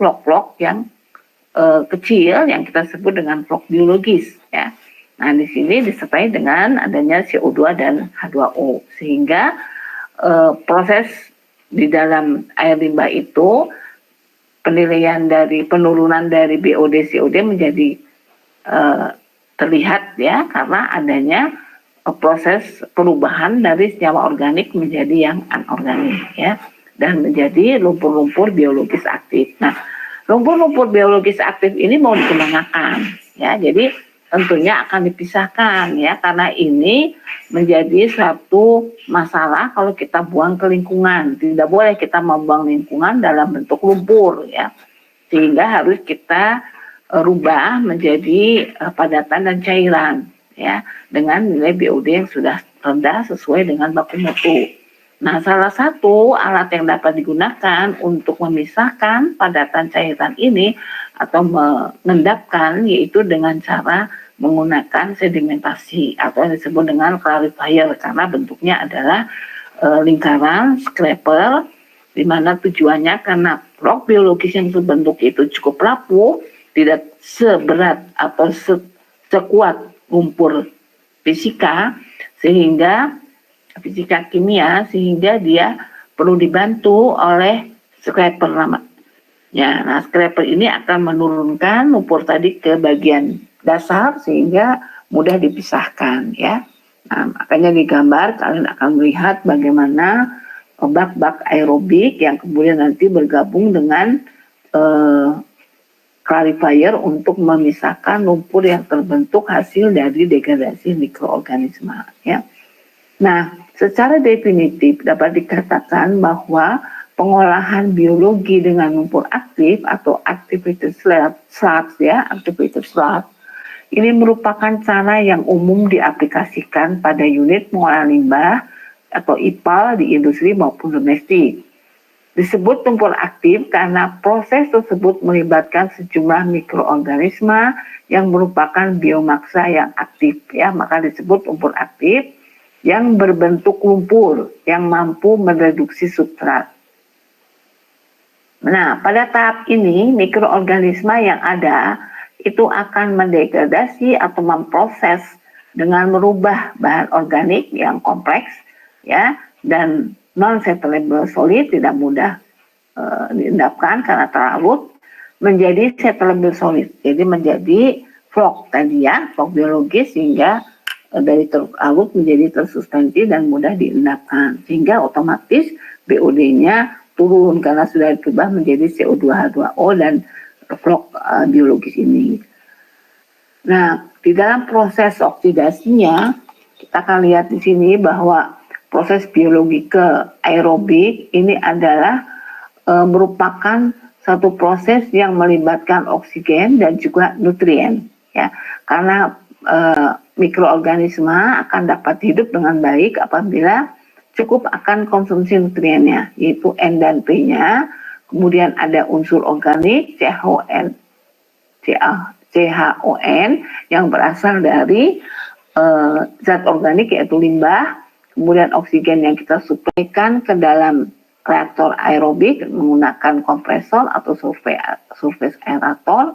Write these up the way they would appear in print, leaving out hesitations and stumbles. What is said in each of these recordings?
vlog-vlog yang kecil yang kita sebut dengan vlog biologis ya. Nah, di sini disertai dengan adanya CO2 dan H2O sehingga proses di dalam air limbah itu penilaian dari penurunan dari BOD COD menjadi terlihat ya karena adanya proses perubahan dari senyawa organik menjadi yang anorganik ya dan menjadi lumpur-lumpur biologis aktif. Nah, lumpur-lumpur biologis aktif ini mau dikemanakan ya, jadi tentunya akan dipisahkan ya karena ini menjadi suatu masalah kalau kita buang ke lingkungan. Tidak boleh kita membuang lingkungan dalam bentuk lumpur ya, sehingga harus kita rubah menjadi padatan dan cairan ya dengan nilai BOD yang sudah rendah sesuai dengan baku mutu. Nah, salah satu alat yang dapat digunakan untuk memisahkan padatan cairan ini atau mengendapkan yaitu dengan cara menggunakan sedimentasi atau yang disebut dengan clarifier karena bentuknya adalah lingkaran scraper di mana tujuannya karena vlog biologis yang terbentuk itu cukup rapuh, tidak seberat atau sekuat lumpur fisika sehingga fisika kimia sehingga dia perlu dibantu oleh scraper namanya. Nah, scraper ini akan menurunkan lumpur tadi ke bagian dasar sehingga mudah dipisahkan ya. Nah, makanya di gambar kalian akan melihat bagaimana bak-bak aerobik yang kemudian nanti bergabung dengan clarifier untuk memisahkan lumpur yang terbentuk hasil dari degradasi mikroorganisme ya. Nah, secara definitif dapat dikatakan bahwa pengolahan biologi dengan lumpur aktif atau activated sludge ya, activated sludge ini merupakan cara yang umum diaplikasikan pada unit pengolahan limbah atau IPAL di industri maupun domestik. Disebut lumpur aktif karena proses tersebut melibatkan sejumlah mikroorganisme yang merupakan biomassa yang aktif ya, maka disebut lumpur aktif yang berbentuk lumpur yang mampu mereduksi substrat. Nah, pada tahap ini mikroorganisme yang ada itu akan mendegradasi atau memproses dengan merubah bahan organik yang kompleks ya dan non settleable solid tidak mudah diendapkan karena terlarut menjadi settleable solid. Jadi menjadi vlog tadi ya, vlog biologis sehingga dari terlarut menjadi tersuspensi dan mudah diendapkan sehingga otomatis BOD-nya turun karena sudah berubah menjadi CO2 H2O dan vlog biologis ini. Nah, di dalam proses oksidasinya kita akan lihat di sini bahwa proses biologi ke aerobik ini adalah merupakan satu proses yang melibatkan oksigen dan juga nutrien ya karena mikroorganisme akan dapat hidup dengan baik apabila cukup akan konsumsi nutriennya yaitu N dan P-nya, kemudian ada unsur organik CHON yang berasal dari zat organik yaitu limbah, kemudian oksigen yang kita suplaikan ke dalam reaktor aerobik menggunakan kompresor atau surface aerator.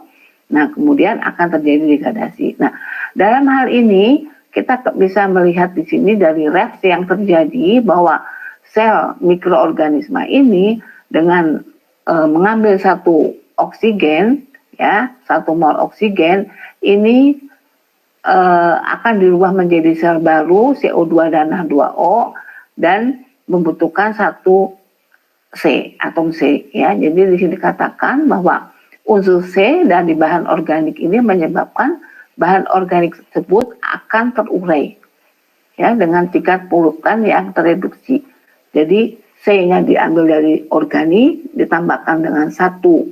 Nah, kemudian akan terjadi degradasi. Nah, dalam hal ini kita bisa melihat di sini dari reaksi yang terjadi bahwa sel mikroorganisme ini dengan mengambil satu oksigen ya, 1 mol oksigen ini akan dirubah menjadi sel baru CO2 dan H2O dan membutuhkan satu C, atom C ya. Jadi di sini dikatakan bahwa unsur C dari bahan organik ini menyebabkan bahan organik tersebut akan terurai ya dengan tingkat polutan yang tereduksi. Jadi C-nya diambil dari organik ditambahkan dengan satu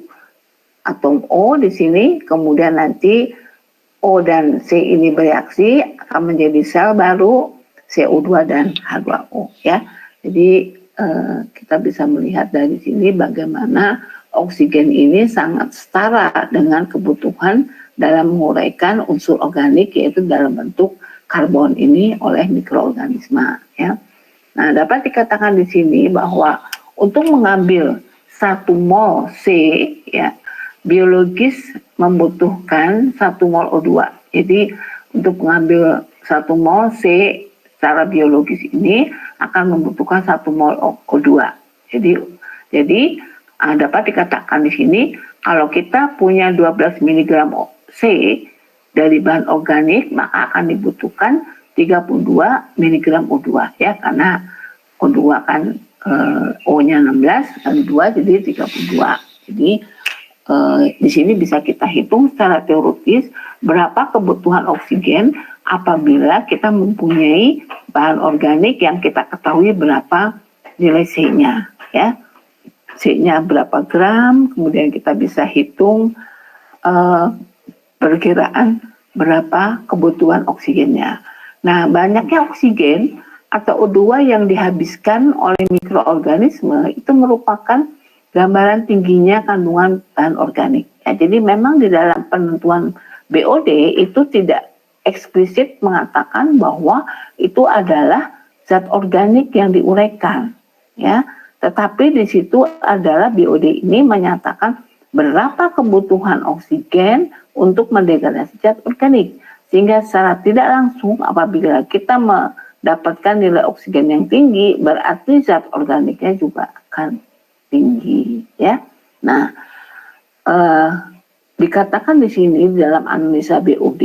atom O di sini, kemudian nanti O dan C ini bereaksi akan menjadi sel baru CO2 dan H2O ya. Jadi kita bisa melihat dari sini bagaimana oksigen ini sangat setara dengan kebutuhan dalam menguraikan unsur organik yaitu dalam bentuk karbon ini oleh mikroorganisme ya. Nah, dapat dikatakan di sini bahwa untuk mengambil 1 mol C ya biologis membutuhkan 1 mol O2. Jadi untuk mengambil 1 mol C secara biologis ini akan membutuhkan 1 mol O2. Jadi dapat dikatakan di sini kalau kita punya 12 mg C dari bahan organik maka akan dibutuhkan 32 mg O2 ya, karena O2 kan O-nya 16 kali 2 jadi 32. Jadi di sini bisa kita hitung secara teoritis berapa kebutuhan oksigen apabila kita mempunyai bahan organik yang kita ketahui berapa nilai C-nya ya. C-nya berapa gram, kemudian kita bisa hitung perkiraan berapa kebutuhan oksigennya. Nah, banyaknya oksigen atau O2 yang dihabiskan oleh mikroorganisme itu merupakan gambaran tingginya kandungan bahan organik. Ya, jadi memang di dalam penentuan BOD itu tidak eksplisit mengatakan bahwa itu adalah zat organik yang diuraikan, ya. Tetapi di situ adalah BOD ini menyatakan berapa kebutuhan oksigen untuk mendegradasi zat organik, sehingga secara tidak langsung apabila kita mendapatkan nilai oksigen yang tinggi berarti zat organiknya juga akan tinggi ya. Nah, dikatakan di sini dalam analisa BOD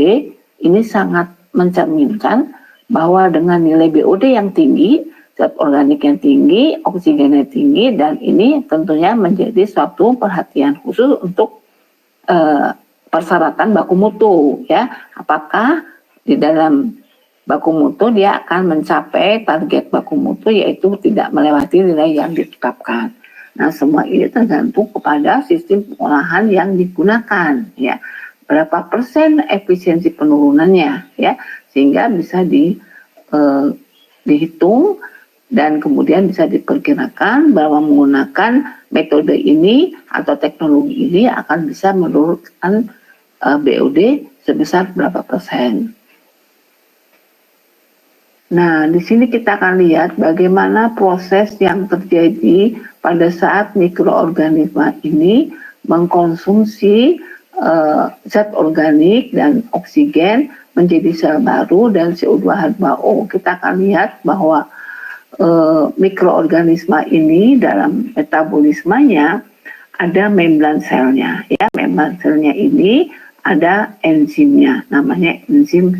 ini sangat mencerminkan bahwa dengan nilai BOD yang tinggi, zat organik yang tinggi, oksigennya tinggi, dan ini tentunya menjadi suatu perhatian khusus untuk persyaratan baku mutu ya. Apakah di dalam baku mutu dia akan mencapai target baku mutu yaitu tidak melewati nilai yang ditetapkan. Nah, semua ini tergantung kepada sistem pengolahan yang digunakan ya. Berapa persen efisiensi penurunannya ya, sehingga bisa dihitung dan kemudian bisa diperkirakan bahwa menggunakan metode ini atau teknologi ini akan bisa menurunkan BOD sebesar berapa persen. Nah, di sini kita akan lihat bagaimana proses yang terjadi pada saat mikroorganisme ini mengkonsumsi zat organik dan oksigen menjadi sel baru dan CO2 H2O. Kita akan lihat bahwa mikroorganisme ini dalam metabolismenya ada membran selnya. Ya, membran selnya ini ada enzimnya, namanya enzim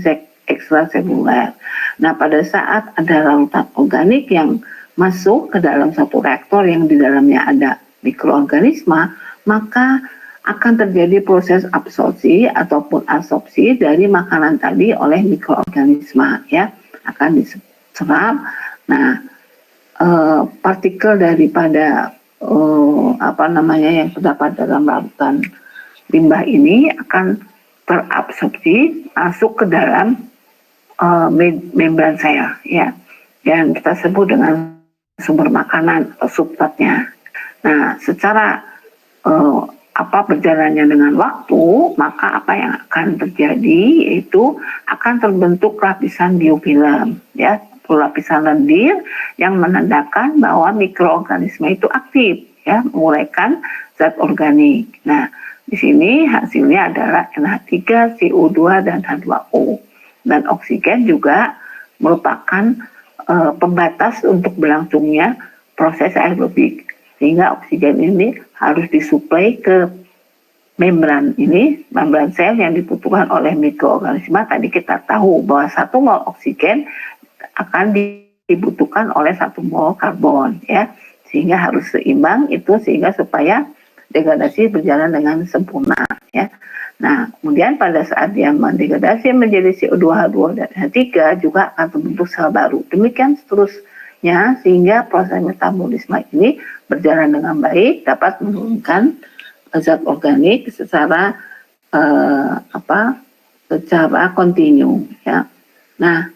ekstraseluler. Nah, pada saat ada larutan organik yang masuk ke dalam satu reaktor yang di dalamnya ada mikroorganisme, maka akan terjadi proses absorpsi ataupun absorpsi dari makanan tadi oleh mikroorganisme ya, akan diserap. Nah, partikel daripada yang terdapat dalam larutan limbah ini akan terabsorpsi masuk ke dalam membran sel ya, yang kita sebut dengan sumber makanan atau substratnya. Nah, secara berjalannya dengan waktu, maka apa yang akan terjadi yaitu akan terbentuk lapisan biofilm ya, lapisan lendir yang menandakan bahwa mikroorganisme itu aktif ya, menguraikan zat organik. Nah, di sini hasilnya adalah NH3, CO2 dan H2O. Dan oksigen juga merupakan pembatas untuk berlangsungnya proses aerobik, sehingga oksigen ini harus disuplai ke membran ini, membran sel yang dibutuhkan oleh mikroorganisme. Tadi kita tahu bahwa 1 mol oksigen akan dibutuhkan oleh 1 mol karbon ya, sehingga harus seimbang itu sehingga supaya degradasi berjalan dengan sempurna ya. Nah, kemudian pada saat dia mendegradasi menjadi CO2, H2 dan H3 juga akan terbentuk sel baru. Demikian seterusnya sehingga proses metabolisme ini berjalan dengan baik, dapat menurunkan zat organik secara secara kontinu ya. Nah,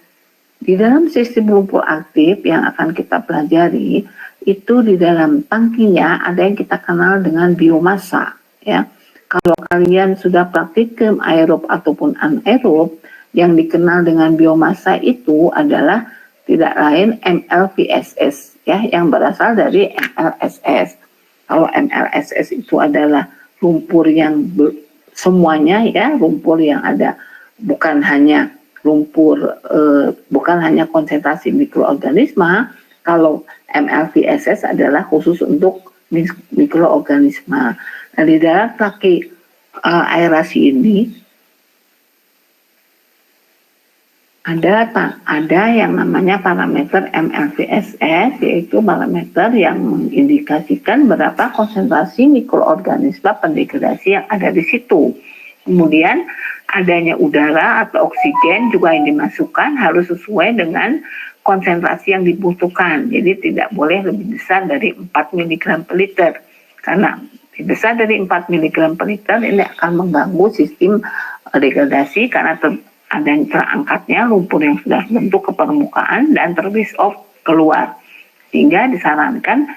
di dalam sistem lumpur aktif yang akan kita pelajari itu di dalam tangkinya ada yang kita kenal dengan biomasa ya. Kalau kalian sudah praktikum aerob ataupun anaerob, yang dikenal dengan biomasa itu adalah tidak lain MLVSS ya, yang berasal dari MLSS. Kalau MLSS itu adalah lumpur yang semuanya ya, lumpur yang ada bukan hanya bukan hanya konsentrasi mikroorganisme. Kalau MLVSS adalah khusus untuk mikroorganisme. Nah, di dalam tangki aerasi ini ada yang namanya parameter MLVSS, yaitu parameter yang mengindikasikan berapa konsentrasi mikroorganisme pendegradasi yang ada di situ. Kemudian adanya udara atau oksigen juga yang dimasukkan harus sesuai dengan konsentrasi yang dibutuhkan. Jadi tidak boleh lebih besar dari 4 mg per liter. Karena lebih besar dari 4 mg per liter ini akan mengganggu sistem degradasi karena adanya terangkatnya lumpur yang sudah bentuk ke permukaan dan ter-dissolve keluar. Sehingga disarankan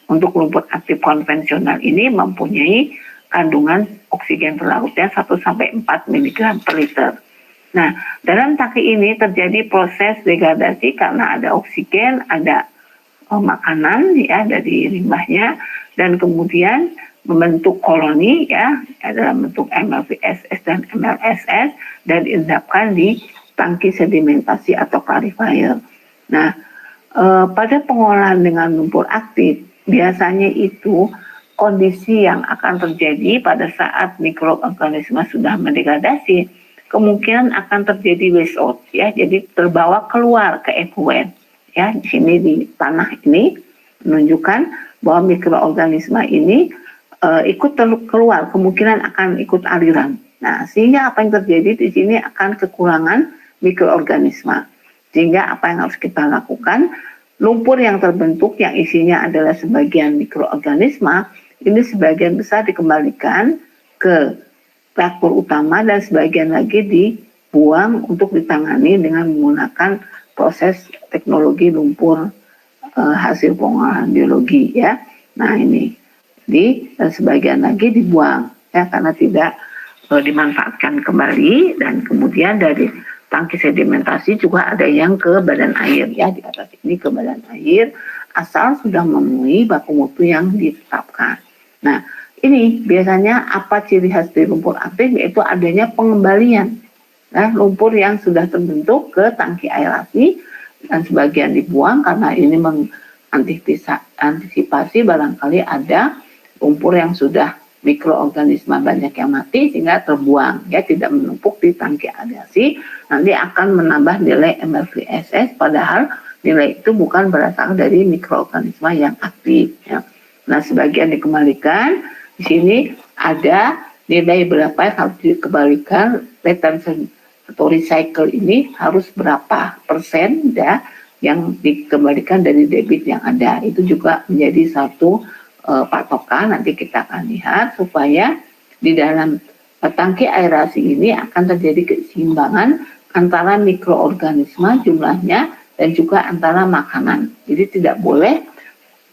untuk lumpur aktif konvensional ini mempunyai kandungan oksigen terlarutnya 1-4 mg per liter. Nah, dalam tangki ini terjadi proses degradasi karena ada oksigen, ada makanan ya dari limbahnya, dan kemudian membentuk koloni ya dalam bentuk MLVSS dan MLSS dan diendapkan di tangki sedimentasi atau clarifier. Nah, pada pengolahan dengan lumpur aktif biasanya itu kondisi yang akan terjadi pada saat mikroorganisme sudah mendegradasi kemungkinan akan terjadi waste out ya, jadi terbawa keluar ke efluent ya. Di sini di tanah ini menunjukkan bahwa mikroorganisme ini ikut keluar, kemungkinan akan ikut aliran. Nah, sehingga apa yang terjadi di sini akan kekurangan mikroorganisme. Sehingga apa yang harus kita lakukan, lumpur yang terbentuk yang isinya adalah sebagian mikroorganisme, ini sebagian besar dikembalikan ke reaktor utama dan sebagian lagi dibuang untuk ditangani dengan menggunakan proses teknologi lumpur hasil pengolahan biologi ya. Nah, ini sebagian lagi dibuang ya karena tidak dimanfaatkan kembali, dan kemudian dari tangki sedimentasi juga ada yang ke badan air ya, di atas ini ke badan air asal sudah memenuhi baku mutu yang ditetapkan. Nah, ini biasanya apa ciri khas dari lumpur aktif, yaitu adanya pengembalian lumpur yang sudah terbentuk ke tangki aerasi dan sebagian dibuang karena ini mengantisipasi barangkali ada lumpur yang sudah mikroorganisme banyak yang mati sehingga terbuang ya, tidak menumpuk di tangki aerasi, nanti akan menambah nilai MLVSS padahal nilai itu bukan berasal dari mikroorganisme yang aktif ya. Nah, sebagian dikembalikan. Di sini ada nilai berapa yang harus dikembalikan, retention atau recycle ini harus berapa persen ya yang dikembalikan dari debit yang ada. Itu juga menjadi satu patokan, nanti kita akan lihat supaya di dalam tangki aerasi ini akan terjadi keseimbangan antara mikroorganisme jumlahnya dan juga antara makanan. Jadi tidak boleh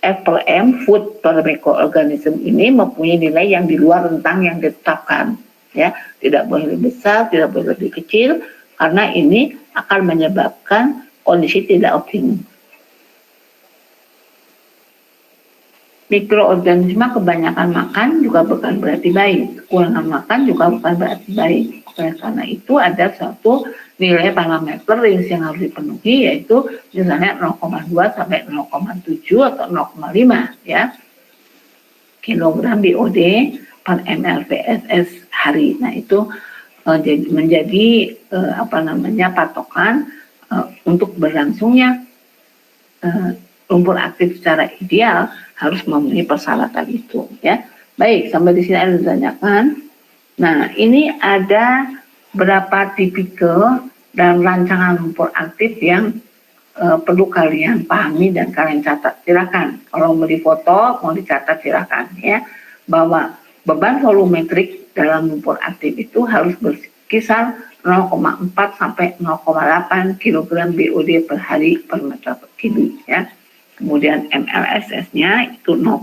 F per M, food per mikroorganisme ini mempunyai nilai yang di luar rentang yang ditetapkan ya, tidak boleh lebih besar, tidak boleh lebih kecil karena ini akan menyebabkan kondisi tidak optimum. Mikroorganisme kebanyakan makan juga bukan berarti baik, kekurangan makan juga bukan berarti baik. Oleh karena itu ada suatu nilai parameter yang harus dipenuhi, yaitu misalnya 0,2 sampai 0,7 atau 0,5 ya kilogram BOD per MLVSS hari. Nah, itu menjadi patokan untuk berlangsungnya lumpur aktif secara ideal harus memenuhi persyaratan itu ya. Baik, sampai di sini ada ditanyakan. Nah, ini ada berapa tipikal dan rancangan lumpur aktif yang perlu kalian pahami dan kalian catat. Silakan kalau mau difoto, mau dicatat silakan ya, bahwa beban volumetrik dalam lumpur aktif itu harus berkisar 0,4 sampai 0,8 kg BOD per hari per meter kubik ya. Kemudian MLSS-nya itu 0,2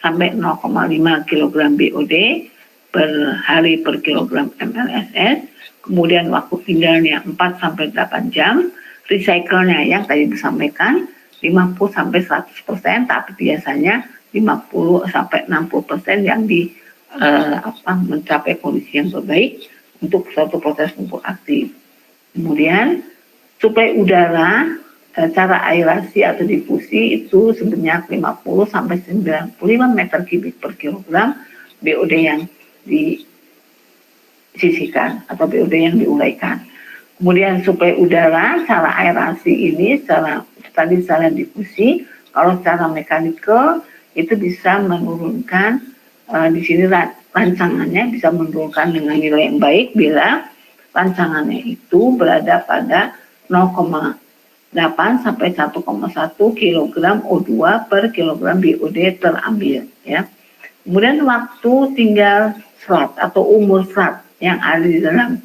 sampai 0,5 kg BOD per hari per kilogram MLSS. Kemudian waktu tinggalnya 4 sampai 8 jam. Recycle-nya yang tadi disampaikan 50 sampai 100%, tapi biasanya 50 sampai 60% yang mencapai kondisi yang terbaik untuk suatu proses lumpur aktif. Kemudian suplai udara, cara aerasi atau difusi itu sebanyak 50 sampai 95 meter kubik per kilogram BOD yang disisihkan atau BOD yang diuraikan. Kemudian suplai udara, cara aerasi ini secara difusi, kalau secara mekanikal itu bisa menurunkan di sini rancangannya bisa menurunkan dengan nilai yang baik bila rancangannya itu berada pada 0,8 sampai 1,1 kg O2 per kilogram BOD terambil ya. Kemudian waktu tinggal serat atau umur serat yang ada di dalam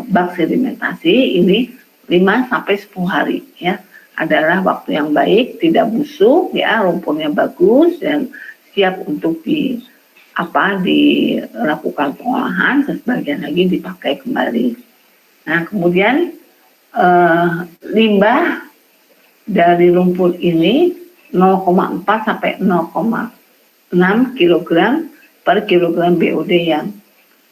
bak sedimentasi ini 5 sampai 10 hari ya. Adalah waktu yang baik, tidak busuk ya, lumpurnya bagus dan siap untuk dilakukan pengolahan, sebagian lagi dipakai kembali. Nah, kemudian limbah dari lumpur ini 0,4 sampai 0,6 kg per kilogram BOD yang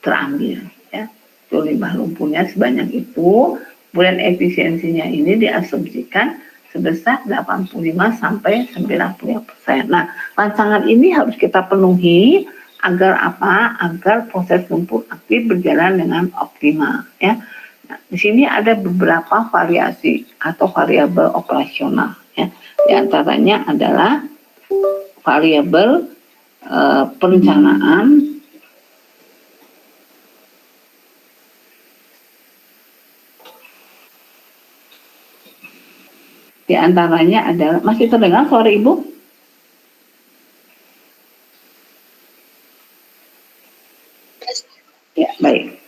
terambil ya. Itu limbah lumpurnya sebanyak itu. Kemudian efisiensinya ini diasumsikan sebesar 85 sampai 90%. Nah, rancangan ini harus kita penuhi agar apa? Agar proses lumpur aktif berjalan dengan optimal ya. Nah, di sini ada beberapa variasi atau variabel operasional ya. Di antaranya adalah variabel perencanaan, di antaranya adalah, masih terdengar suara Ibu? Ya, baik.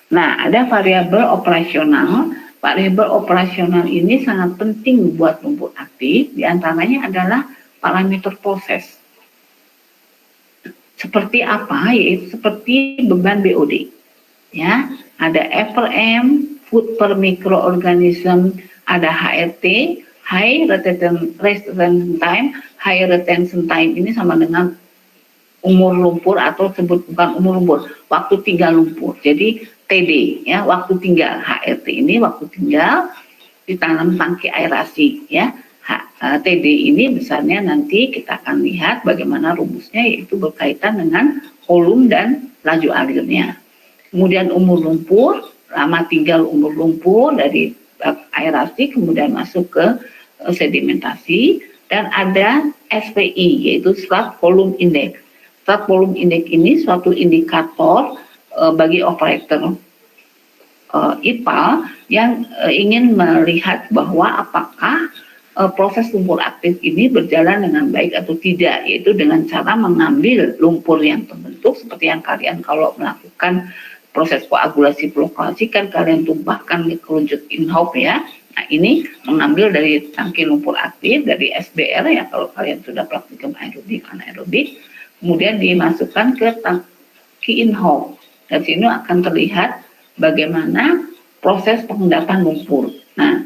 Nah, ada variabel operasional. Variabel operasional ini sangat penting buat lumpur aktif. Di antaranya adalah parameter proses. Seperti apa? Yaitu seperti beban BOD. Ya, ada FRM, food per microorganism, ada HRT, high retention time. High retention time ini sama dengan umur lumpur atau bukan umur lumpur, waktu tinggal lumpur. Jadi TD ya, waktu tinggal. HRT ini waktu tinggal ditanam tangki aerasi ya. TD ini besarnya nanti kita akan lihat bagaimana rumusnya, yaitu berkaitan dengan volume dan laju alirnya. Kemudian umur lumpur, lama tinggal umur lumpur dari aerasi kemudian masuk ke sedimentasi, dan ada SVI yaitu Sludge Volume Index. Sludge Volume Index ini suatu indikator bagi operator IPAL yang ingin melihat bahwa apakah proses lumpur aktif ini berjalan dengan baik atau tidak, yaitu dengan cara mengambil lumpur yang terbentuk seperti yang kalian kalau melakukan proses koagulasi flokkulasi kan kalian tumpahkan ke kerucut in-house ya. Nah, ini mengambil dari tangki lumpur aktif dari SBR ya kalau kalian sudah praktikum aerobik, anaerobik, kemudian dimasukkan ke tangki in-house. Dan sini akan terlihat bagaimana proses pengendapan lumpur. Nah,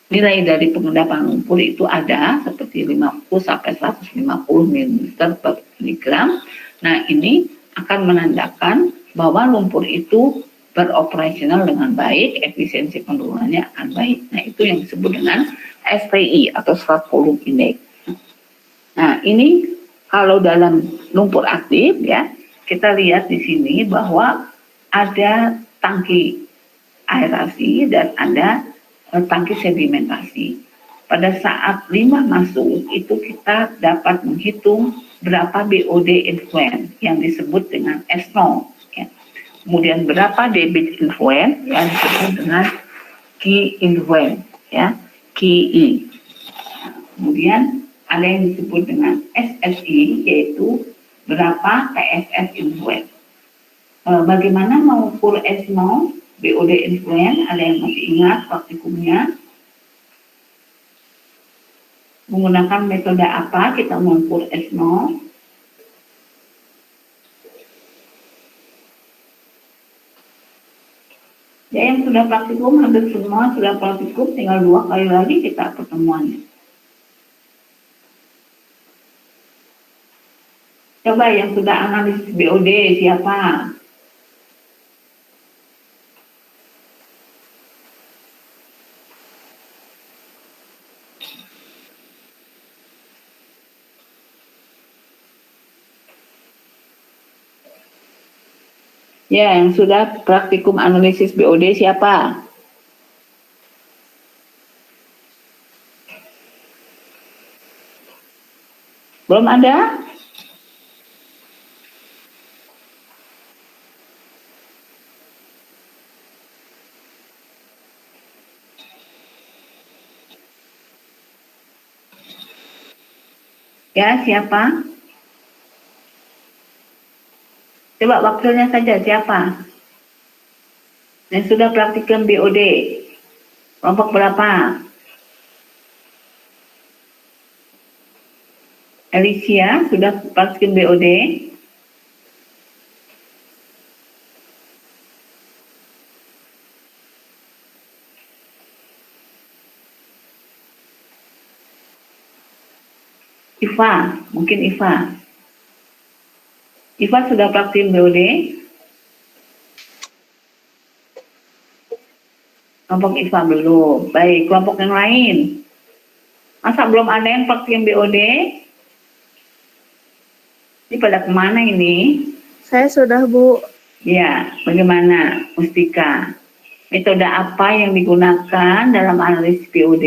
nilai dari pengendapan lumpur itu ada seperti 50 sampai 150 ml per miligram. Nah, ini akan menandakan bahwa lumpur itu beroperasional dengan baik, efisiensi penurunannya akan baik. Nah, itu yang disebut dengan SVI atau Sludge Volume Index. Nah, ini kalau dalam lumpur aktif ya, kita lihat di sini bahwa ada tangki aerasi dan ada tangki sedimentasi. Pada saat limbah masuk itu kita dapat menghitung berapa BOD influent yang disebut dengan S0 ya. Kemudian berapa debit influent yang disebut dengan key influent ya, KI. Kemudian ada yang disebut dengan SSI yaitu berapa TSS influent. Bagaimana mengukur S0 BOD influent? Ada yang masih ingat praktikumnya? Menggunakan metode apa kita mengukur S0? Ya, yang sudah praktikum hampir semua sudah praktikum, tinggal 2 kali lagi kita pertemuannya. Coba yang sudah analisis BOD siapa? Ya, yang sudah praktikum analisis BOD siapa? Belum ada? Ya, siapa? Coba wakilnya saja siapa? Yang sudah praktikum BOD. Kelompok berapa? Alicia sudah praktikum BOD. Iva, mungkin Iva. Iva sudah praktikum BOD. Kelompok Iva belum. Baik, kelompok yang lain. Masa belum ada yang praktikum BOD? Ini pada kemana ini? Saya sudah, Bu. Ya, bagaimana Mustika? Metode apa yang digunakan dalam analisis BOD?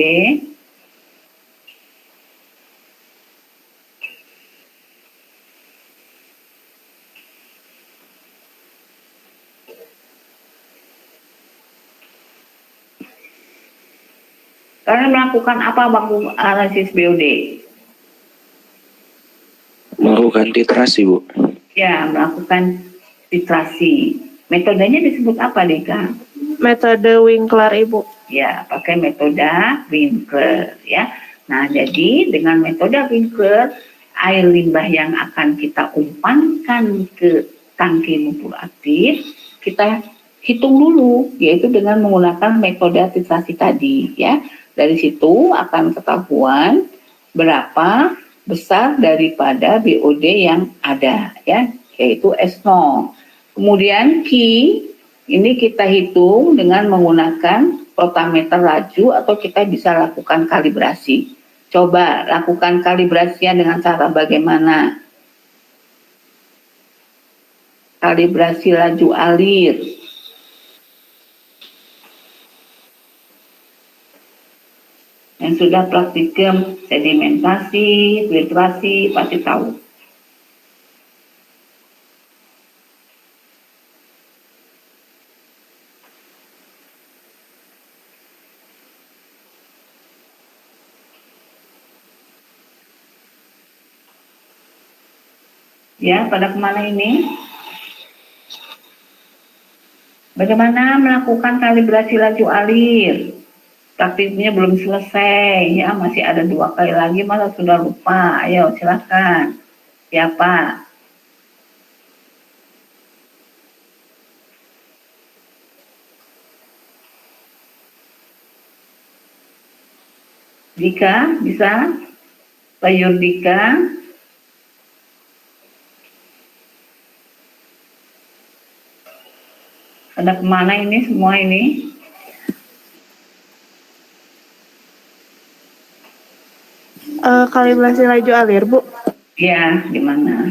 Karena melakukan apa waktu analisis BOD? Melakukan titrasi, Bu. Ya, melakukan titrasi. Metodenya disebut apa, Dika? Metode Winkler, Ibu. Ya, pakai metode Winkler ya. Nah, jadi dengan metode Winkler, air limbah yang akan kita umpankan ke tangki lumpur aktif, kita hitung dulu, yaitu dengan menggunakan metode titrasi tadi ya. Dari situ akan ketahuan berapa besar daripada BOD yang ada ya, yaitu S0. Kemudian Q ini kita hitung dengan menggunakan rotameter laju atau kita bisa lakukan kalibrasi. Coba lakukan kalibrasinya dengan cara bagaimana? Kalibrasi laju alir. Yang sudah praktikum sedimentasi, filtrasi, pasti tahu. Ya, pada kemana ini? Bagaimana melakukan kalibrasi laju alir? Praktiknya belum selesai, ya masih ada 2 kali lagi, masa sudah lupa? Ayo silakan. Siapa? Dika, bisa? Pak Yurdika? Ada kemana ini semua ini? Kalibrasi laju alir, Bu. Ya, gimana?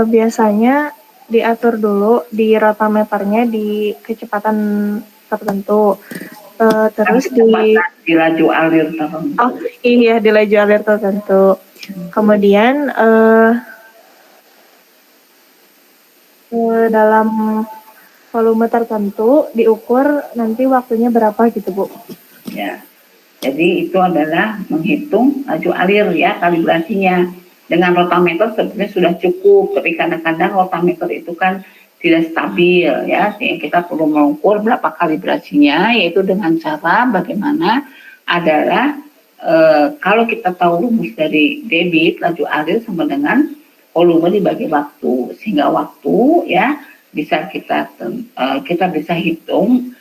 Biasanya diatur dulu di rotameternya di kecepatan tertentu. Terus di laju alir tertentu. Oh iya, di laju alir tertentu. Kemudian dalam volume tertentu diukur nanti waktunya berapa gitu, Bu. Ya. Jadi itu adalah menghitung laju alir ya, kalibrasinya. Dengan rotameter sebenarnya sudah cukup, tapi kadang-kadang rotameter itu kan tidak stabil ya, sehingga kita perlu mengukur berapa kalibrasinya, yaitu dengan cara bagaimana adalah kalau kita tahu rumus dari debit laju alir sama dengan volume dibagi waktu, sehingga waktu ya bisa kita bisa hitung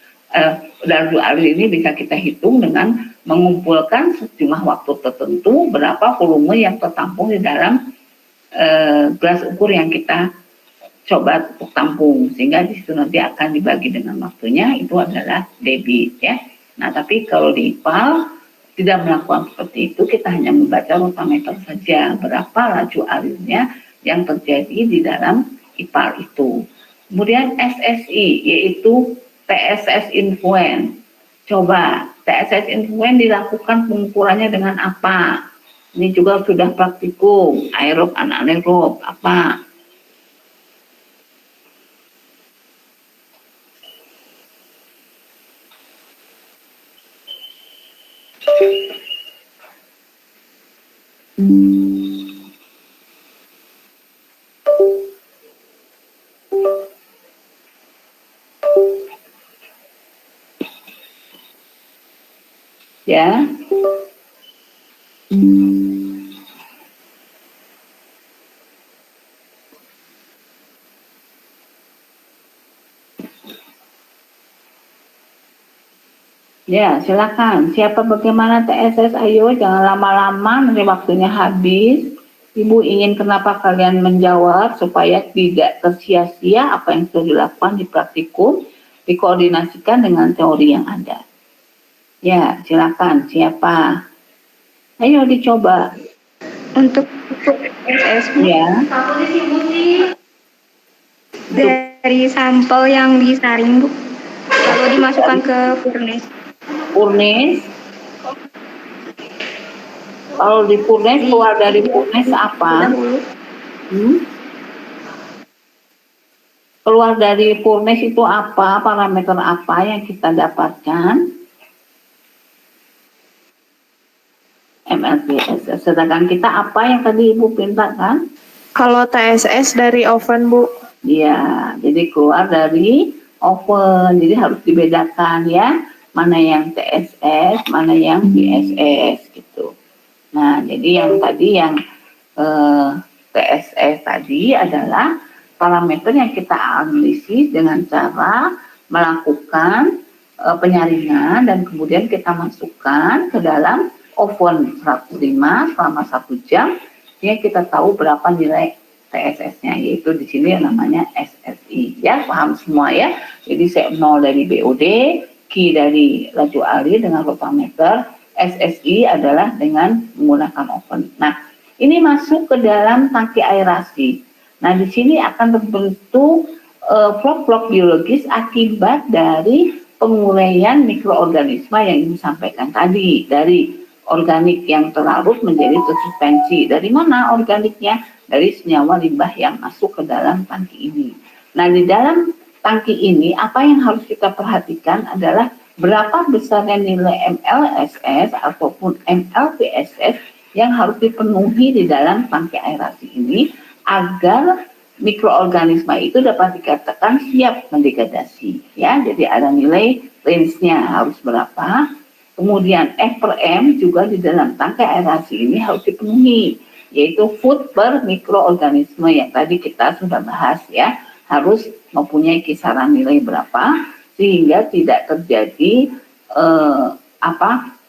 laju alir ini bisa kita hitung dengan mengumpulkan sejumlah waktu tertentu berapa volume yang tertampung di dalam gelas ukur yang kita coba untuk tampung, sehingga di situ nanti akan dibagi dengan waktunya, itu adalah debit ya. Nah, tapi kalau di IPAL tidak melakukan seperti itu, kita hanya membaca rotameter saja berapa laju alirnya yang terjadi di dalam IPAL itu. Kemudian SSI yaitu TSS influence. Coba TSS influence dilakukan pengukurannya dengan apa? Ini juga sudah praktikum, aerob, anaerob, apa? Ya. Ya, silakan. Siapa bagaimana TSS? Ayo, jangan lama-lama, nanti waktunya habis. Ibu ingin kenapa kalian menjawab supaya tidak tersia-sia apa yang sudah dilakukan di praktikum, dikoordinasikan dengan teori yang ada. Ya, silakan. Siapa? Ayo dicoba. Untuk TSS Ya. dari sampel yang disaring Bu, lalu dimasukkan ke furnace. Furnace. Kalau di furnace, keluar dari furnace apa? Keluar dari furnace itu apa? Parameter apa yang kita dapatkan? MLPS. Sedangkan kita apa yang tadi Ibu pintakan? Kalau TSS dari oven, Bu. Iya, jadi keluar dari oven. Jadi harus dibedakan ya, mana yang TSS, mana yang BSS gitu. Nah, jadi yang tadi yang TSS tadi adalah parameter yang kita analisis dengan cara melakukan penyaringan dan kemudian kita masukkan ke dalam oven 105 selama 1 jam, sehingga kita tahu berapa nilai TSS-nya, yaitu di sini yang namanya SSI. Ya, paham semua ya. Jadi C0 dari BOD, Q dari laju alir dengan rotameter, SSI adalah dengan menggunakan oven. Nah, ini masuk ke dalam tangki aerasi. Nah, di sini akan terbentuk vlog-vlog biologis akibat dari penguraian mikroorganisme yang Ibu sampaikan tadi, dari organik yang terlarut menjadi tersuspensi. Dari mana organiknya? Dari senyawa limbah yang masuk ke dalam tangki ini. Nah, di dalam tangki ini apa yang harus kita perhatikan adalah berapa besarnya nilai MLSS ataupun MLPSS yang harus dipenuhi di dalam tangki aerasi ini agar mikroorganisme itu dapat dikatakan siap mendegradasi. Ya, jadi ada nilai range-nya harus berapa. Kemudian F per M juga di dalam tangki aerasi ini harus dipenuhi, yaitu food per mikroorganisme yang tadi kita sudah bahas ya, harus mempunyai kisaran nilai berapa sehingga tidak terjadi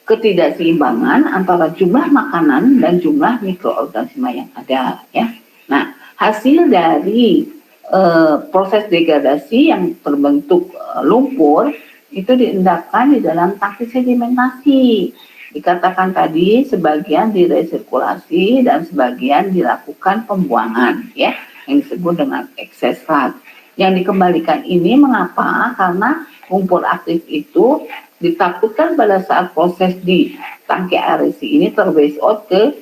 ketidakseimbangan antara jumlah makanan dan jumlah mikroorganisme yang ada ya. Nah, hasil dari proses degradasi yang terbentuk lumpur itu diendapkan di dalam tangki sedimentasi. Dikatakan tadi sebagian diresirkulasi dan sebagian dilakukan pembuangan ya, yang disebut dengan excess fat. Yang dikembalikan ini mengapa? Karena lumpur aktif itu ditakutkan pada saat proses di tangki aerasi ini terbase out ke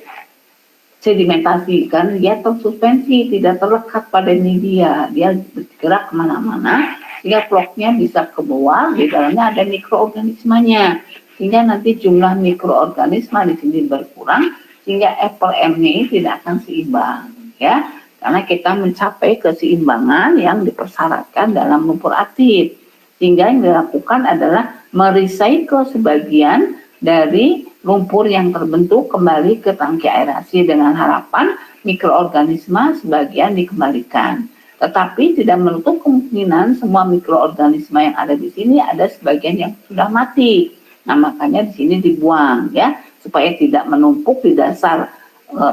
sedimentasi, kan dia tersuspensi, tidak terlekat pada media, dia bergerak kemana-mana sehingga vlognya bisa ke bawah, di dalamnya ada mikroorganismenya, sehingga nanti jumlah mikroorganisme di sini berkurang sehingga F per M-nya tidak akan seimbang ya, karena kita mencapai keseimbangan yang dipersyaratkan dalam lumpur aktif. Sehingga yang dilakukan adalah merecycle sebagian dari lumpur yang terbentuk kembali ke tangki aerasi dengan harapan mikroorganisme sebagian dikembalikan. Tetapi tidak menutup kemungkinan semua mikroorganisme yang ada di sini ada sebagian yang sudah mati. Nah, makanya di sini dibuang ya, supaya tidak menumpuk di dasar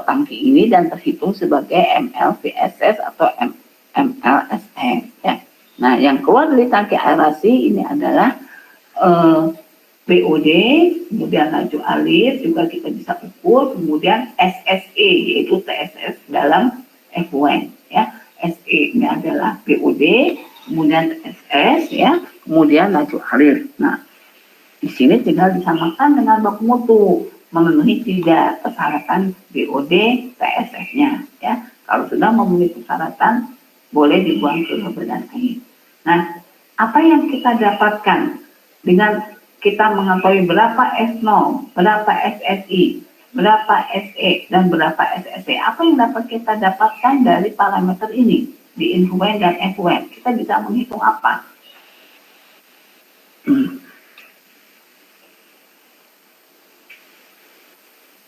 tangki ini dan terhitung sebagai MLVSS atau MLSS ya. Nah, yang keluar dari tangki aerasi ini adalah BOD, kemudian laju alir juga kita bisa ukur, kemudian SSE yaitu TSS dalam effluent ya. SE ini adalah BOD, kemudian TSS ya, kemudian laju alir. Nah, di sini tinggal disamakan dengan baku mutu, memenuhi tidak persyaratan BOD TSS-nya ya. Kalau sudah memenuhi persyaratan boleh dibuang ke badan air. Nah, apa yang kita dapatkan dengan kita mengetahui berapa S0, berapa SSI, berapa SE, dan berapa SSE. Apa yang dapat kita dapatkan dari parameter ini di influent dan effluent? Kita bisa menghitung apa?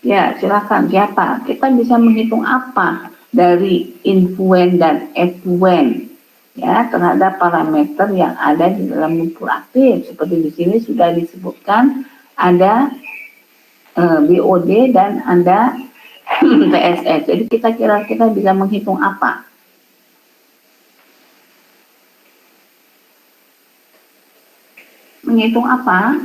Ya, silakan. Siapa? Kita bisa menghitung apa dari influent dan effluent? Ya, terhadap parameter yang ada di dalam lumpur aktif. Seperti di sini sudah disebutkan ada BOD dan ada TSS. Jadi kita kira-kira bisa menghitung apa? Menghitung apa?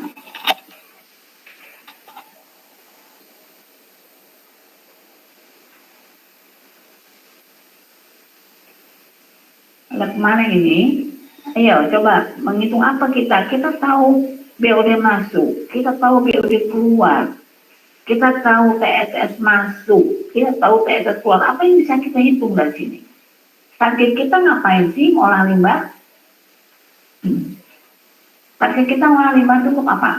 Ada kemana ini? Ayo coba menghitung apa kita? Kita tahu BOD masuk, kita tahu BOD keluar, kita tahu TSS masuk, kita tahu TSS keluar. Apa yang bisa kita hitung dari sini? Target kita ngapain sih ngolah limbah? Target kita ngolah limbah itu untuk apa?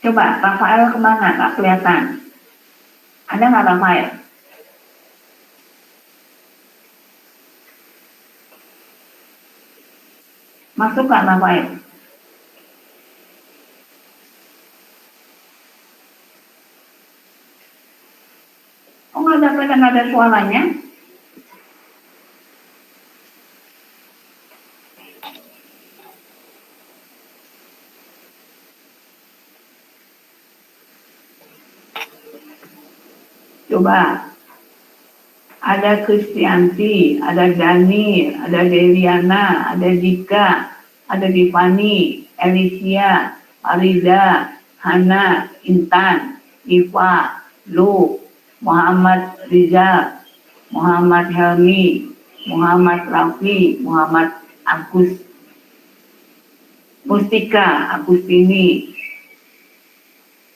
Coba Rafael kemana? Nggak kelihatan. Ada nggak Rafael? Masuk nggak Rafael? Oh nggak ada suaranya? Coba. Ada Kristianti, ada Dani, ada Deliana, ada Dika, ada Divani, Alicia, Arida, Hana, Intan, Iva, Lu, Muhammad Rizal, Muhammad Helmi, Muhammad Rafi, Muhammad Agus, Mustika, Agustini,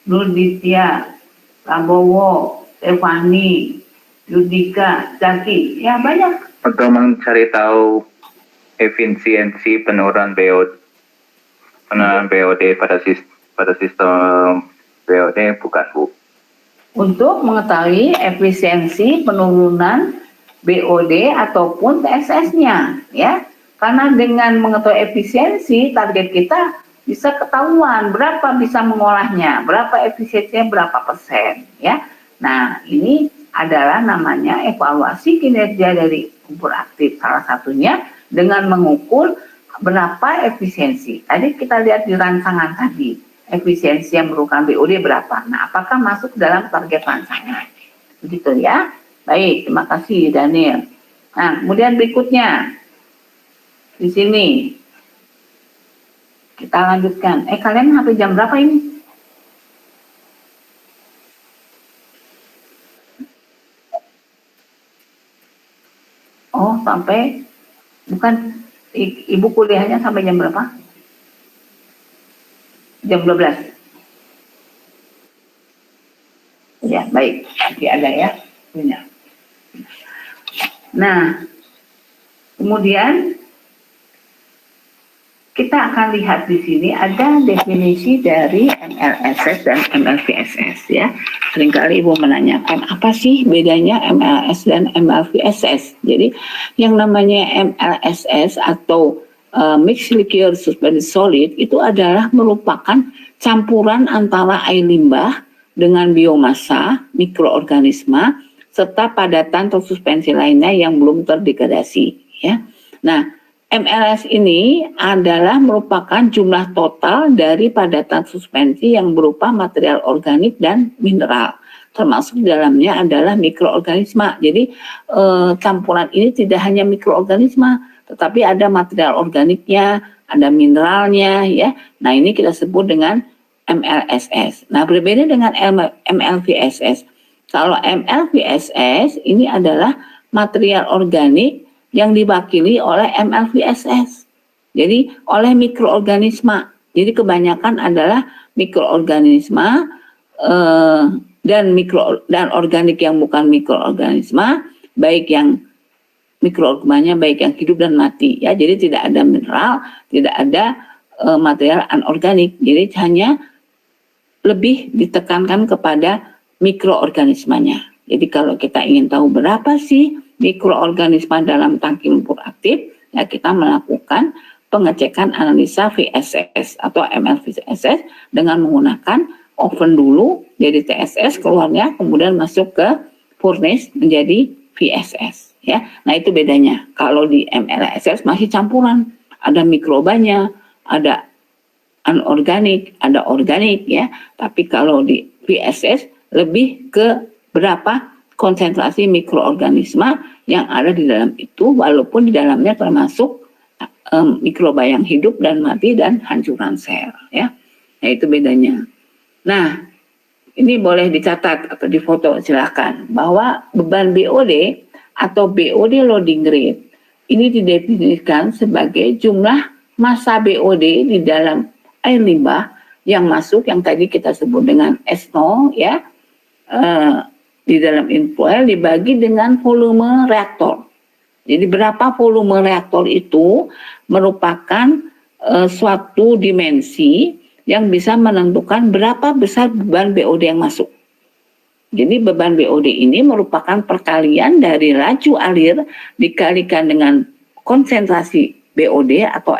Nurditya, Prabowo, Stefani, Yudika, Zaki, ya banyak. Untuk mencari tahu efisiensi penurunan BOD pada sistem BOD bukan Bu. Untuk mengetahui efisiensi penurunan BOD ataupun TSS-nya, ya. Karena dengan mengetahui efisiensi, target kita bisa ketahuan berapa bisa mengolahnya, berapa efisiensinya, berapa persen, ya. Nah, ini adalah namanya evaluasi kinerja dari lumpur aktif. Salah satunya dengan mengukur berapa efisiensi. Tadi kita lihat di rancangan tadi, efisiensi yang merupakan BOD berapa. Nah, apakah masuk dalam target rancangan? Begitu ya. Baik, terima kasih Daniel. Nah, kemudian berikutnya di sini kita lanjutkan. Kalian sampai jam berapa ini? Oh, sampai, bukan, Ibu kuliahnya sampai jam berapa? Jam 12. Ya, baik. Nanti ada ya. Punya. Nah, kemudian kita akan lihat di sini ada definisi dari MLSS dan MLVSS ya. Seringkali Ibu menanyakan apa sih bedanya MLS dan MLVSS. Jadi yang namanya MLSS atau Mixed Liquid Suspended Solid itu adalah merupakan campuran antara air limbah dengan biomasa, mikroorganisme, serta padatan atau suspensi lainnya yang belum terdegradasi ya. Nah, MLS ini adalah merupakan jumlah total dari padatan suspensi yang berupa material organik dan mineral. Termasuk di dalamnya adalah mikroorganisme. Jadi campuran ini tidak hanya mikroorganisme, tetapi ada material organiknya, ada mineralnya, ya. Nah, ini kita sebut dengan MLSS. Nah, berbeda dengan MLVSS. Kalau MLVSS ini adalah material organik yang diwakili oleh MLVSS. Jadi oleh mikroorganisme. Jadi kebanyakan adalah mikroorganisme dan organik yang bukan mikroorganisme, baik yang mikroorganismenya baik yang hidup dan mati, ya. Jadi tidak ada mineral, tidak ada material anorganik. Jadi hanya lebih ditekankan kepada mikroorganismenya. Jadi kalau kita ingin tahu berapa sih mikroorganisme dalam tangki lumpur aktif, ya kita melakukan pengecekan analisa VSS atau MLVSS dengan menggunakan oven dulu, jadi TSS keluarnya, kemudian masuk ke furnace menjadi VSS, ya. Nah, itu bedanya. Kalau di MLSS masih campuran, ada mikrobanya, ada anorganik, ada organik, ya. Tapi kalau di VSS lebih ke berapa konsentrasi mikroorganisme yang ada di dalam itu, walaupun di dalamnya termasuk mikroba yang hidup dan mati dan hancuran sel, ya. Nah, itu bedanya. Nah, ini boleh dicatat atau difoto silahkan, bahwa beban BOD atau BOD loading rate ini didefinisikan sebagai jumlah massa BOD di dalam air limbah yang masuk, yang tadi kita sebut dengan S0, ya, di dalam inflow dibagi dengan volume reaktor. Jadi berapa volume reaktor itu merupakan suatu dimensi yang bisa menentukan berapa besar beban BOD yang masuk. Jadi beban BOD ini merupakan perkalian dari laju alir dikalikan dengan konsentrasi BOD atau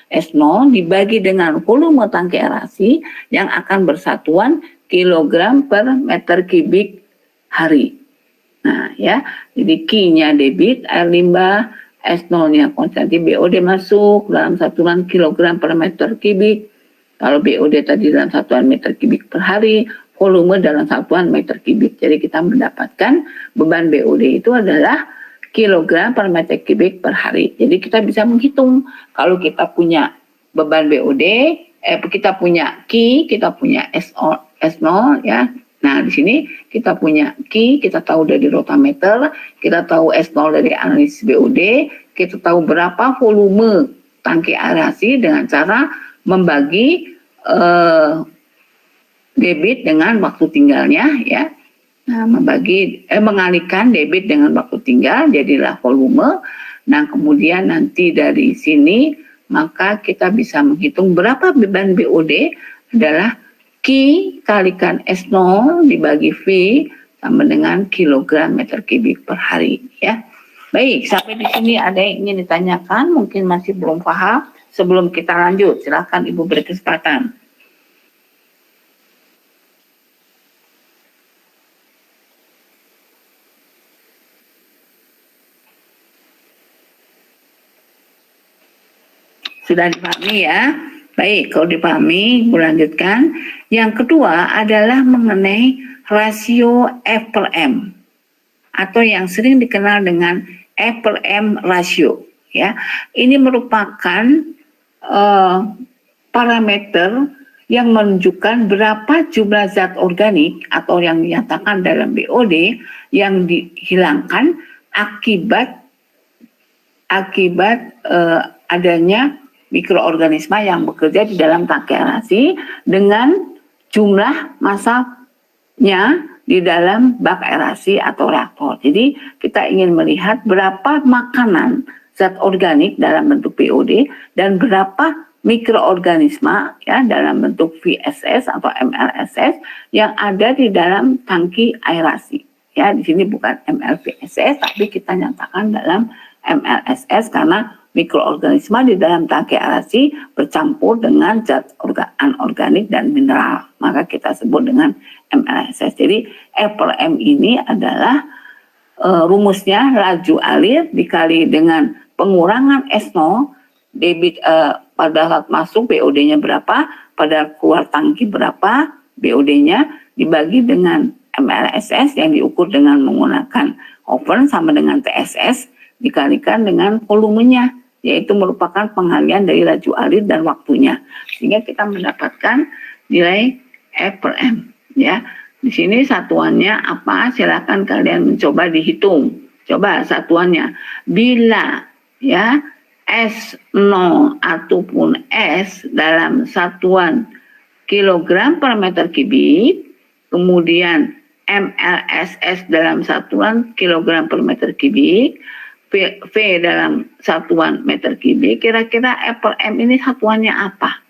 S0 dibagi dengan volume tangki aerasi yang akan bersatuan kilogram per meter kubik hari. Nah, ya, jadi Q-nya debit air limbah, S0-nya konsentrasi BOD masuk dalam satuan kilogram per meter kubik. Kalau BOD tadi dalam satuan meter kubik per hari, volume dalam satuan meter kubik. Jadi kita mendapatkan beban BOD itu adalah kilogram per meter kubik per hari. Jadi kita bisa menghitung kalau kita punya beban BOD, kita punya Q, kita punya S0, ya. Nah, di sini kita punya Q, kita tahu dari rotameter, kita tahu S0 dari analisis BOD, kita tahu berapa volume tangki aerasi dengan cara membagi debit dengan waktu tinggalnya, ya. Nah, mengalihkan debit dengan waktu tinggal jadilah volume. Nah, kemudian nanti dari sini maka kita bisa menghitung berapa beban BOD adalah Q kalikan S0 dibagi V sama dengan kilogram meter kubik per hari, ya. Baik, sampai di sini ada yang ingin ditanyakan, mungkin masih belum paham. Sebelum kita lanjut, silakan Ibu beri kesempatan. Sudah dipahami, ya? Baik, kalau dipahami, Ibu lanjutkan. Yang kedua adalah mengenai rasio F per M, atau yang sering dikenal dengan F per M ratio, ya. Ini merupakan parameter yang menunjukkan berapa jumlah zat organik atau yang dinyatakan dalam BOD yang dihilangkan akibat adanya mikroorganisme yang bekerja di dalam tangki aerasi dengan jumlah massanya di dalam bak aerasi atau reaktor. Jadi kita ingin melihat berapa makanan zat organik dalam bentuk BOD dan berapa mikroorganisme, ya, dalam bentuk VSS atau MLSS yang ada di dalam tangki aerasi. Ya, di sini bukan MLVSS tapi kita nyatakan dalam MLSS karena mikroorganisme di dalam tangki aerasi bercampur dengan zat anorganik dan mineral, maka kita sebut dengan MLSS. Jadi F per M ini adalah rumusnya laju alir dikali dengan pengurangan S0 debit pada saat masuk BOD-nya berapa, pada keluar tangki berapa BOD-nya, dibagi dengan MLSS yang diukur dengan menggunakan oven sama dengan TSS dikalikan dengan volumenya, yaitu merupakan pengalian dari laju alir dan waktunya, sehingga kita mendapatkan nilai F per M ya. Di sini satuannya apa? Silakan kalian mencoba dihitung. Coba satuannya. Bila ya S0 ataupun S dalam satuan kilogram per meter kubik, kemudian MLSS dalam satuan kilogram per meter kubik, V dalam satuan meter kubik, kira-kira F per M ini satuannya apa?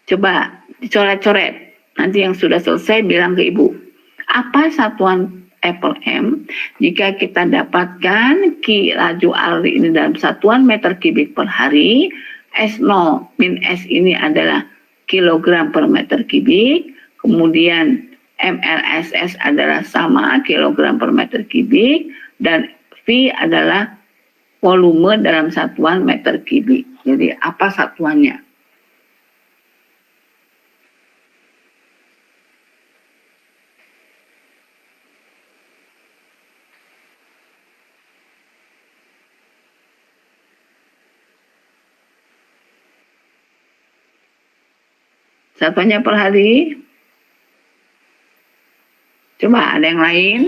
Coba dicoret-coret. Nanti yang sudah selesai bilang ke ibu. Apa satuan F per M? Jika kita dapatkan laju alir ini dalam satuan meter kubik per hari, S0 min S ini adalah kilogram per meter kubik, kemudian MLSS adalah sama kilogram per meter kubik, dan V adalah volume dalam satuan meter kubik. Jadi apa satuannya? Satuannya per hari? Coba ada yang lain?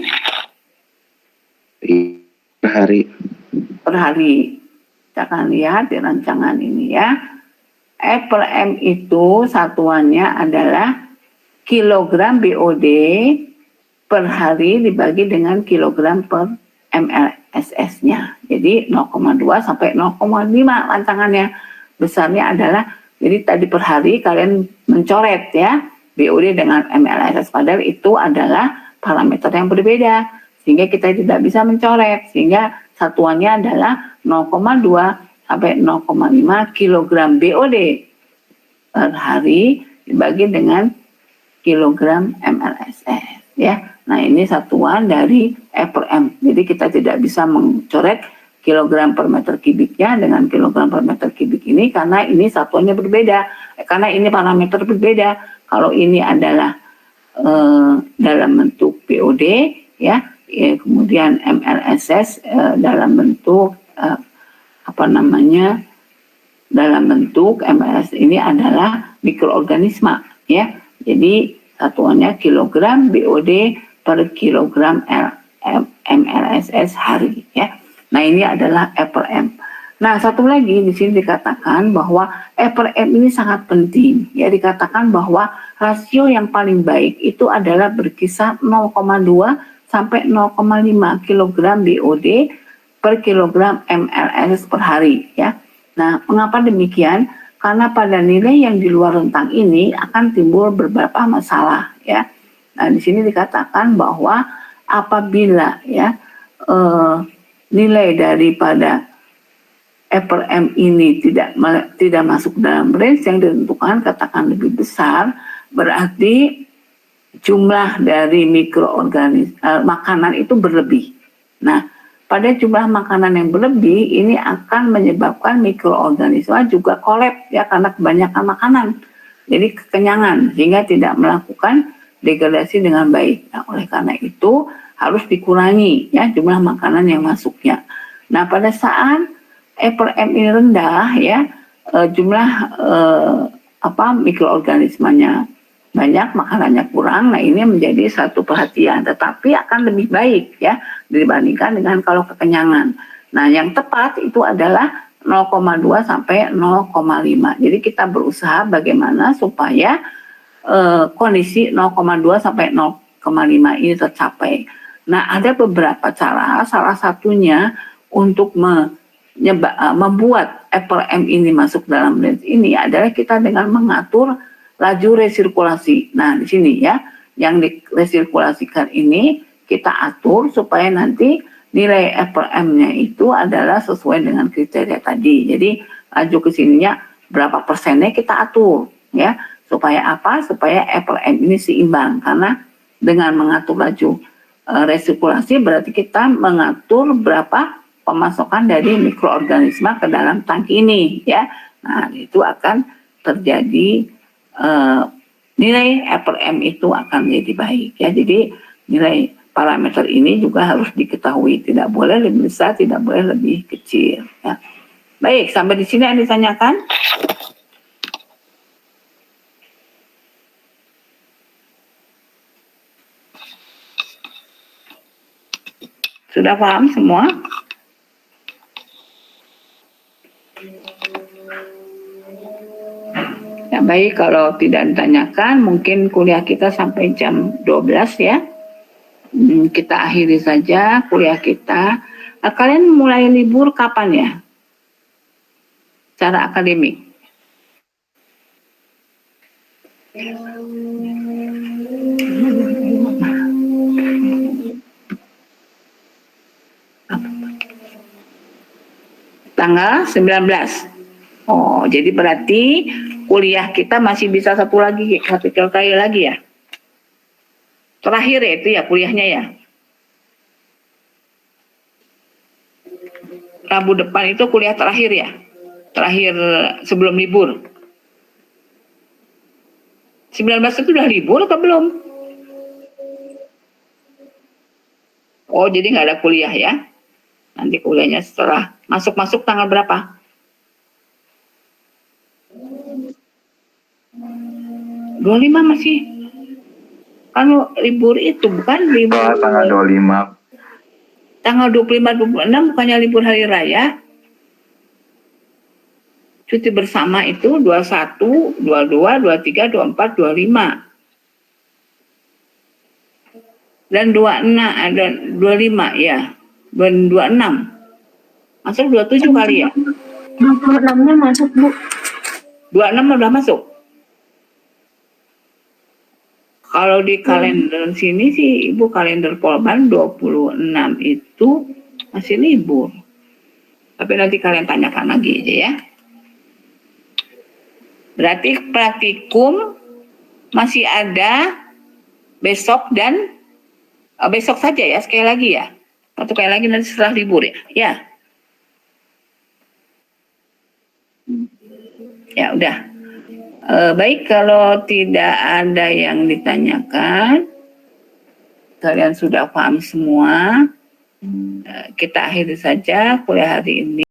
Per hari. Per hari. Kita akan lihat di rancangan ini ya. F per M itu satuannya adalah kilogram BOD per hari dibagi dengan kilogram per MLSS-nya. Jadi 0,2 sampai 0,5 rancangannya. Besarnya adalah, jadi tadi per hari kalian mencoret ya, BOD dengan MLSS, padahal itu adalah parameter yang berbeda, sehingga kita tidak bisa mencoret, sehingga satuannya adalah 0,2 sampai 0,5 kilogram BOD per hari dibagi dengan kilogram MLSS ya. Nah, ini satuan dari F per M. Jadi kita tidak bisa mencoret kilogram per meter kubiknya dengan kilogram per meter kubik ini, karena ini satuannya berbeda, karena ini parameter berbeda. Kalau ini adalah dalam bentuk BOD ya, kemudian MLSS dalam bentuk dalam bentuk MLS ini adalah mikroorganisme ya. Jadi satuannya kilogram BOD per kilogram MLSS hari ya. Nah, ini adalah F per M. Nah, satu lagi di sini dikatakan bahwa F per M ini sangat penting. Ya, dikatakan bahwa rasio yang paling baik itu adalah berkisar 0,2 sampai 0,5 kilogram BOD per kilogram MLSS per hari ya. Nah, mengapa demikian? Karena pada nilai yang di luar rentang ini akan timbul beberapa masalah ya. Nah, di sini dikatakan bahwa apabila ya nilai daripada F per M ini tidak masuk dalam range yang ditentukan, katakan lebih besar, berarti jumlah dari makanan itu berlebih. Nah, pada jumlah makanan yang berlebih ini akan menyebabkan mikroorganisme juga kolaps ya, karena kebanyakan makanan. Jadi kekenyangan sehingga tidak melakukan degradasi dengan baik. Nah, oleh karena itu harus dikurangi ya jumlah makanan yang masuknya. Nah, pada saat F per M ini rendah ya, jumlah mikroorganismenya banyak, makanannya kurang. Nah, ini menjadi satu perhatian, tetapi akan lebih baik ya dibandingkan dengan kalau kekenyangan. Nah, yang tepat itu adalah 0,2 sampai 0,5. Jadi kita berusaha bagaimana supaya kondisi 0,2 sampai 0,5 ini tercapai. Nah, ada beberapa cara, salah satunya untuk membuat F per M ini masuk dalam range ini adalah kita dengan mengatur laju resirkulasi. Nah, di sini ya, yang diresirkulasikan ini kita atur supaya nanti nilai F per M-nya itu adalah sesuai dengan kriteria tadi. Jadi, laju ke sininya berapa persennya kita atur ya. Supaya apa? Supaya F per M ini seimbang, karena dengan mengatur laju resirkulasi berarti kita mengatur berapa pemasukan dari mikroorganisme ke dalam tangki ini ya. Nah, itu akan terjadi nilai E/M itu akan menjadi baik ya. Jadi nilai parameter ini juga harus diketahui, tidak boleh lebih besar, tidak boleh lebih kecil ya. Baik, sampai di sini yang ditanyakan. Sudah paham semua? Ya baik, kalau tidak ditanyakan mungkin kuliah kita sampai jam 12 ya. Kita akhiri saja kuliah kita. Kalian mulai libur kapan ya? Secara akademik. Tanggal 19. Oh, jadi berarti kuliah kita masih bisa satu kali lagi ya? Terakhir ya itu ya kuliahnya ya? Rabu depan itu kuliah terakhir ya? Terakhir sebelum libur. 19 itu udah libur atau belum? Oh, jadi nggak ada kuliah ya? Nanti kuliahnya setelah masuk tanggal berapa? 25 masih. Kan libur itu bukan libur. Tanggal 25. Tanggal 25-26 bukannya libur hari raya? Cuti bersama itu 21, 22, 23, 24, 25. Dan 26 ada 25 ya. 26. Masuk 27 kali ya? 26-nya masuk, Bu. 26 udah masuk. Kalau di kalender sini sih Ibu kalender Polban 26 itu masih libur. Tapi nanti kalian tanyakan lagi aja ya. Berarti praktikum masih ada besok dan besok saja ya, sekali lagi ya. Satu kali lagi nanti setelah libur ya. Ya. Ya udah. Baik, kalau tidak ada yang ditanyakan, kalian sudah paham semua. Kita akhiri saja kuliah hari ini.